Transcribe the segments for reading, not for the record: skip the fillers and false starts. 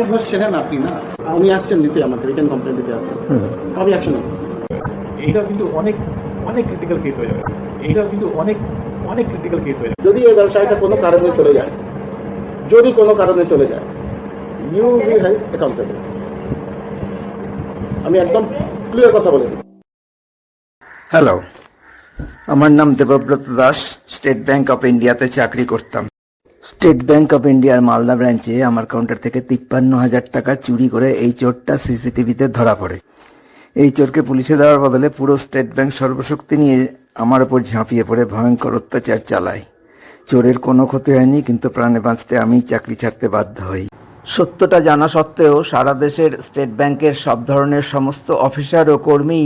ঘোষ ছিলেন আপনি না, উনি আসছেন নিতে, আমাকে রিটার্ন কমপ্লেন দিতে আসছেন, আমি অ্যাকশন নেব। এইটা কিন্তু অনেক অনেক ক্রিটিক্যাল কেস হয়ে যাবে, এইটা কিন্তু অনেক অনেক ক্রিটিক্যাল কেস হয়ে যাবে। যদি এই ব্যবসায়টা কোনো কারণে চলে যায়, যদি কোনো কারণে চলে যায়, ইউ উইল হেল্প অ্যাকাউন্টেবল। আমি একদম ক্লিয়ার কথা বলে দিই। হ্যালো, আমার নাম Debabrata Das. State bank of ইন্ডিয়াতে চাকরি করতাম। স্টেট ব্যাংক অফ ইন্ডিয়ার মালদা ব্রাঞ্চে আমার কাউন্টার থেকে 53,000 টাকা চুরি করে এই চোরটা সিসিটিভিতে ধরা পড়ে। এই চোরকে পুলিশে দেওয়ার বদলে পুরো স্টেট ব্যাংক সর্বশক্তি নিয়ে আমার উপর ঝাঁপিয়ে পড়ে ভয়ঙ্কর অত্যাচার চালায়। চোরের কোনো ক্ষতি হয়নি, কিন্তু প্রাণে বাঁচতে আমি চাকরি ছাড়তে বাধ্য হই। সত্যটা জানা সত্ত্বেও সারা দেশের স্টেট ব্যাংকের সব ধরনের সমস্ত অফিসার ও কর্মী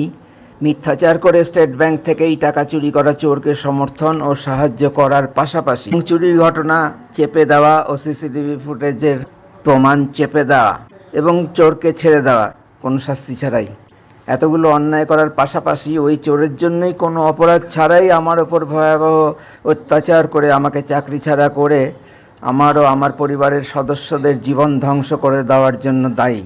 মিথ্যাচার করে স্টেট ব্যাংক থেকেই টাকা চুরি করা চোরকে সমর্থন ও সাহায্য করার পাশাপাশি চুরির ঘটনা চেপে দেওয়া ও সিসিটিভি ফুটেজের প্রমাণ চেপে দেওয়া এবং চোরকে ছেড়ে দেওয়া কোনো শাস্তি ছাড়াই, এতগুলো অন্যায় করার পাশাপাশি ওই চোরের জন্যই কোনো অপরাধ ছাড়াই আমার ওপর ভয়াবহ অত্যাচার করে আমাকে চাকরি ছাড়া করে আমার ও আমার পরিবারের সদস্যদের জীবন ধ্বংস করে দেওয়ার জন্য দায়ী।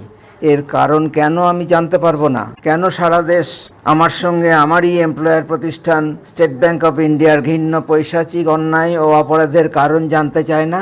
এর কারণ কেন আমি জানতে পারবো না? কেন সারা দেশ আমার সঙ্গে আমারই এমপ্লয়ার প্রতিষ্ঠান স্টেট ব্যাংক অফ ইন্ডিয়ার ঘৃণ্য পৈশাচিক অন্যায় ও অপরাধের কারণ জানতে চায় না?